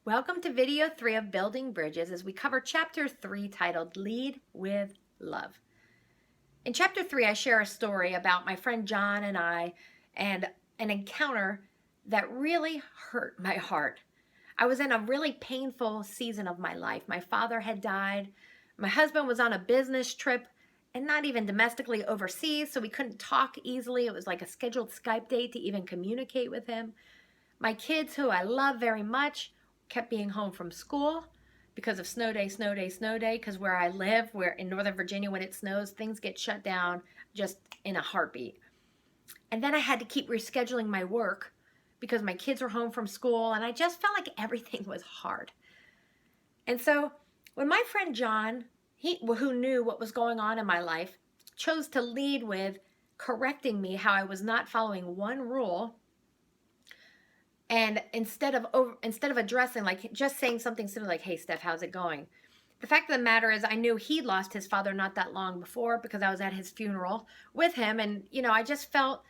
Welcome to video 3 of Building Bridges as we cover chapter 3 titled Lead with Love. In chapter 3, I share a story about my friend John and I and an encounter that really hurt my heart. I was in a really painful season of my life. My father had died. My husband was on a business trip and not even domestically overseas, so we couldn't talk easily. It was like a scheduled Skype date to even communicate with him. My kids, who I love very much, kept being home from school because of snow day, snow day, snow day, because where I live, where in Northern Virginia, when it snows, things get shut down just in a heartbeat. And then I had to keep rescheduling my work because my kids were home from school, and I just felt like everything was hard. And so when my friend John, who knew what was going on in my life, chose to lead with correcting me how I was not following one rule, and instead of addressing, like just saying something similar like, "Hey Steph, how's it going?" The fact of the matter is I knew he lost his father not that long before because I was at his funeral with him, and I just felt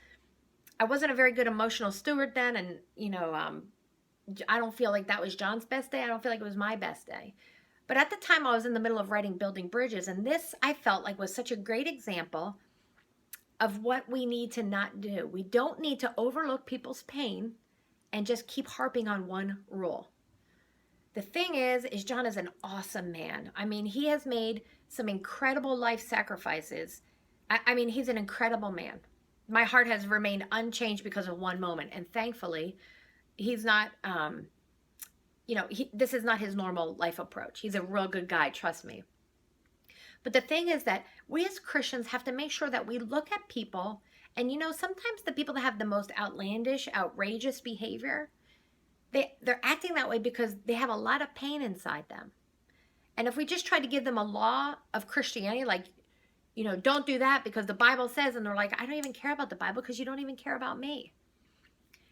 I wasn't a very good emotional steward then, and I don't feel like that was John's best day. I don't feel like it was my best day. But at the time I was in the middle of writing Building Bridges, and this I felt like was such a great example of what we need to not do. We don't need to overlook people's pain and just keep harping on one rule. The thing is John is an awesome man. I mean, he has made some incredible life sacrifices. I mean, he's an incredible man. My heart has remained unchanged because of one moment. And thankfully, he's not, this is not his normal life approach. He's a real good guy, trust me. But the thing is that we as Christians have to make sure that we look at people, and sometimes the people that have the most outlandish, outrageous behavior, they're acting that way because they have a lot of pain inside them. And if we just try to give them a law of Christianity, like, don't do that because the Bible says, and they're like, I don't even care about the Bible because you don't even care about me.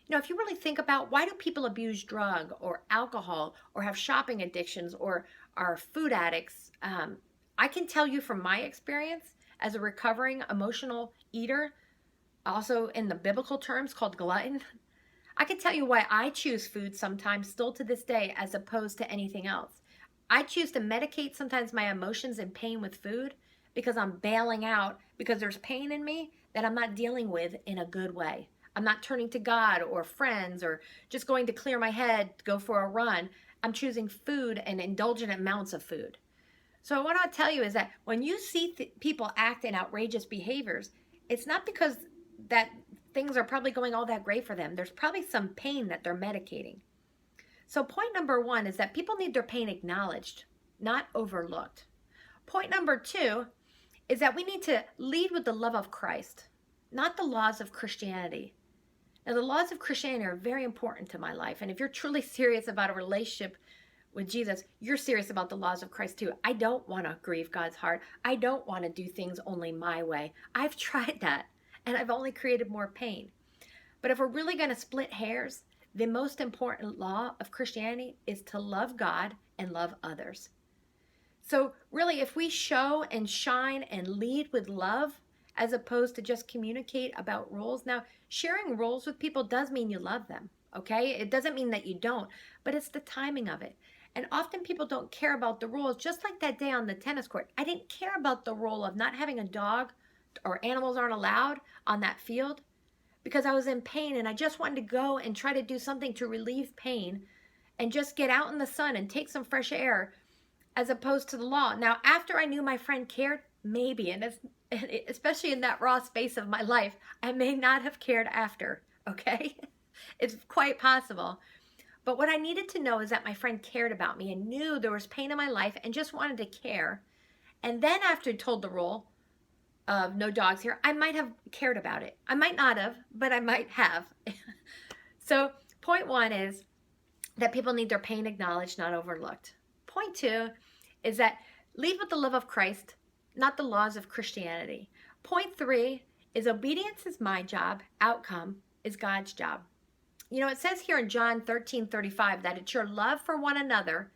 If you really think about, why do people abuse drug or alcohol or have shopping addictions or are food addicts? I can tell you from my experience as a recovering emotional eater, also in the biblical terms called glutton, I can tell you why I choose food sometimes still to this day as opposed to anything else. I choose to medicate sometimes my emotions and pain with food because I'm bailing out because there's pain in me that I'm not dealing with in a good way. I'm not turning to God or friends or just going to clear my head to go for a run. I'm choosing food and indulgent amounts of food. So what I want to tell you is that when you see people act in outrageous behaviors, it's not because that things are probably going all that great for them. There's probably some pain that they're medicating. So point number 1 is that people need their pain acknowledged, not overlooked. Point number 2 is that we need to lead with the love of Christ, not the laws of Christianity. Now, the laws of Christianity are very important to my life. And if you're truly serious about a relationship with Jesus, you're serious about the laws of Christ too. I don't want to grieve God's heart. I don't want to do things only my way. I've tried that, and I've only created more pain. But if we're really going to split hairs, the most important law of Christianity is to love God and love others. So really, if we show and shine and lead with love, as opposed to just communicate about rules. Now, sharing rules with people does mean you love them, okay? It doesn't mean that you don't, but it's the timing of it. And often people don't care about the rules, just like that day on the tennis court. I didn't care about the rule of not having a dog or animals aren't allowed on that field because I was in pain and I just wanted to go and try to do something to relieve pain and just get out in the sun and take some fresh air as opposed to the law. Now, after I knew my friend cared, maybe, and especially in that raw space of my life, I may not have cared after, okay? It's quite possible. But what I needed to know is that my friend cared about me and knew there was pain in my life and just wanted to care. And then after I told the rule of no dogs here, I might have cared about it. I might not have, but I might have. So point 1 is that people need their pain acknowledged, not overlooked. Point 2 is that lead with the love of Christ, not the laws of Christianity. Point 3 is obedience is my job, outcome is God's job. It says here in John 13:35 that it's your love for one another,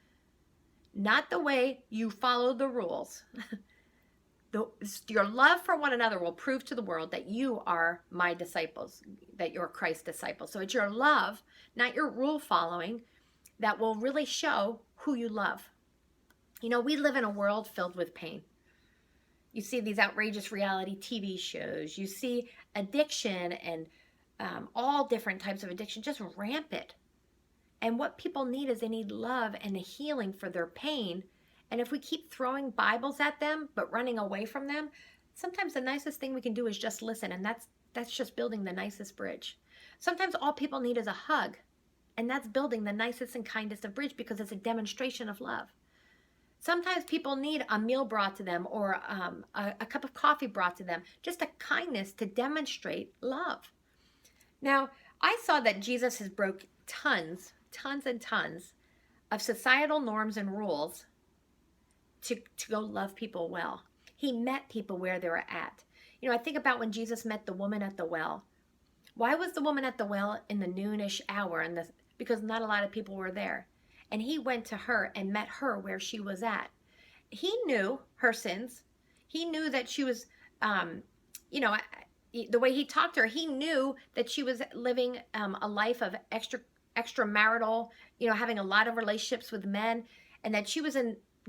not the way you follow the rules. Your love for one another will prove to the world that you are my disciples, that you're Christ's disciples. So it's your love, not your rule following, that will really show who you love. You know, we live in a world filled with pain. You see these outrageous reality TV shows. You see addiction and all different types of addiction just rampant. And what people need is they need love and a healing for their pain. And if we keep throwing Bibles at them but running away from them, sometimes the nicest thing we can do is just listen. And that's just building the nicest bridge. Sometimes all people need is a hug. And that's building the nicest and kindest of bridge because it's a demonstration of love. Sometimes people need a meal brought to them or a cup of coffee brought to them, just a kindness to demonstrate love. Now, I saw that Jesus has broke tons and tons of societal norms and rules to go love people well. He met people where they were at. You know, I think about when Jesus met the woman at the well. Why was the woman at the well in the noonish hour? Because not a lot of people were there. And he went to her and met her where she was at. He knew her sins. He knew that she was, the way he talked to her, he knew that she was living a life of extramarital, having a lot of relationships with men, and that she was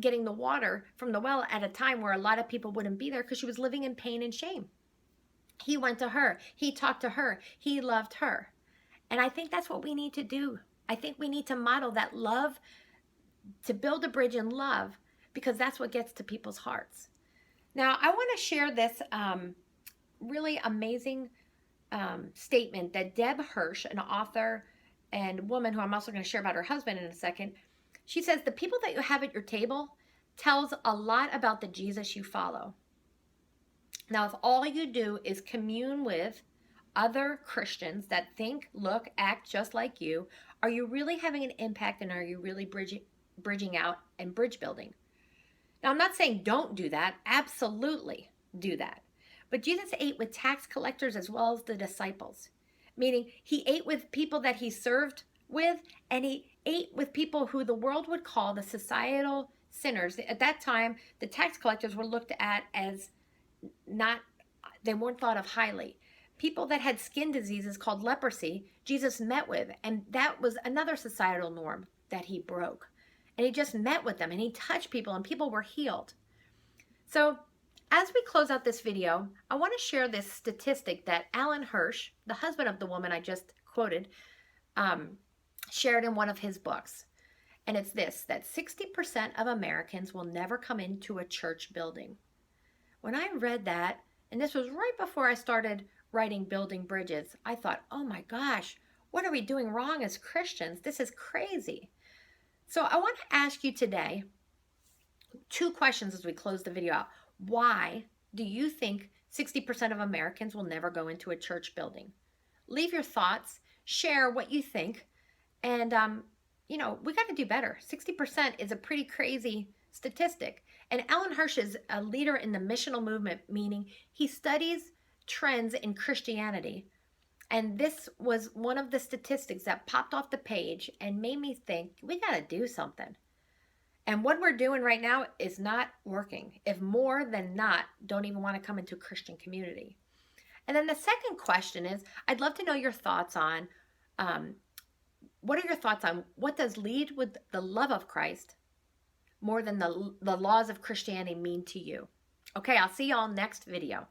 getting the water from the well at a time where a lot of people wouldn't be there because she was living in pain and shame. He went to her. He talked to her. He loved her. And I think that's what we need to do. I think we need to model that love, to build a bridge in love, because that's what gets to people's hearts. Now, I want to share this really amazing statement that Deb Hirsch, an author and woman who I'm also going to share about her husband in a second, she says, the people that you have at your table tells a lot about the Jesus you follow. Now, if all you do is commune with other Christians that think, look, act just like you, are you really having an impact, and are you really bridging out and bridge building? Now, I'm not saying don't do that. Absolutely do that. But Jesus ate with tax collectors as well as the disciples, meaning he ate with people that he served with, and he ate with people who the world would call the societal sinners. At that time, the tax collectors were looked at as they weren't thought of highly. People that had skin diseases called leprosy, Jesus met with, and that was another societal norm that he broke. And he just met with them, and he touched people, and people were healed. So as we close out this video, I want to share this statistic that Alan Hirsch, the husband of the woman I just quoted, shared in one of his books. And it's this, that 60% of Americans will never come into a church building. When I read that, and this was right before I started writing Building Bridges, I thought, oh my gosh, what are we doing wrong as Christians? This is crazy. So I want to ask you today 2 questions as we close the video out. Why do you think 60% of Americans will never go into a church building? Leave your thoughts, share what you think, and we got to do better. 60% is a pretty crazy statistic. And Alan Hirsch is a leader in the missional movement, meaning he studies trends in Christianity. And this was one of the statistics that popped off the page and made me think, we got to do something. And what we're doing right now is not working, if more than not don't even want to come into a Christian community. And then the second question is, I'd love to know your thoughts on, what are your thoughts on what does lead with the love of Christ more than the laws of Christianity mean to you? Okay, I'll see y'all next video.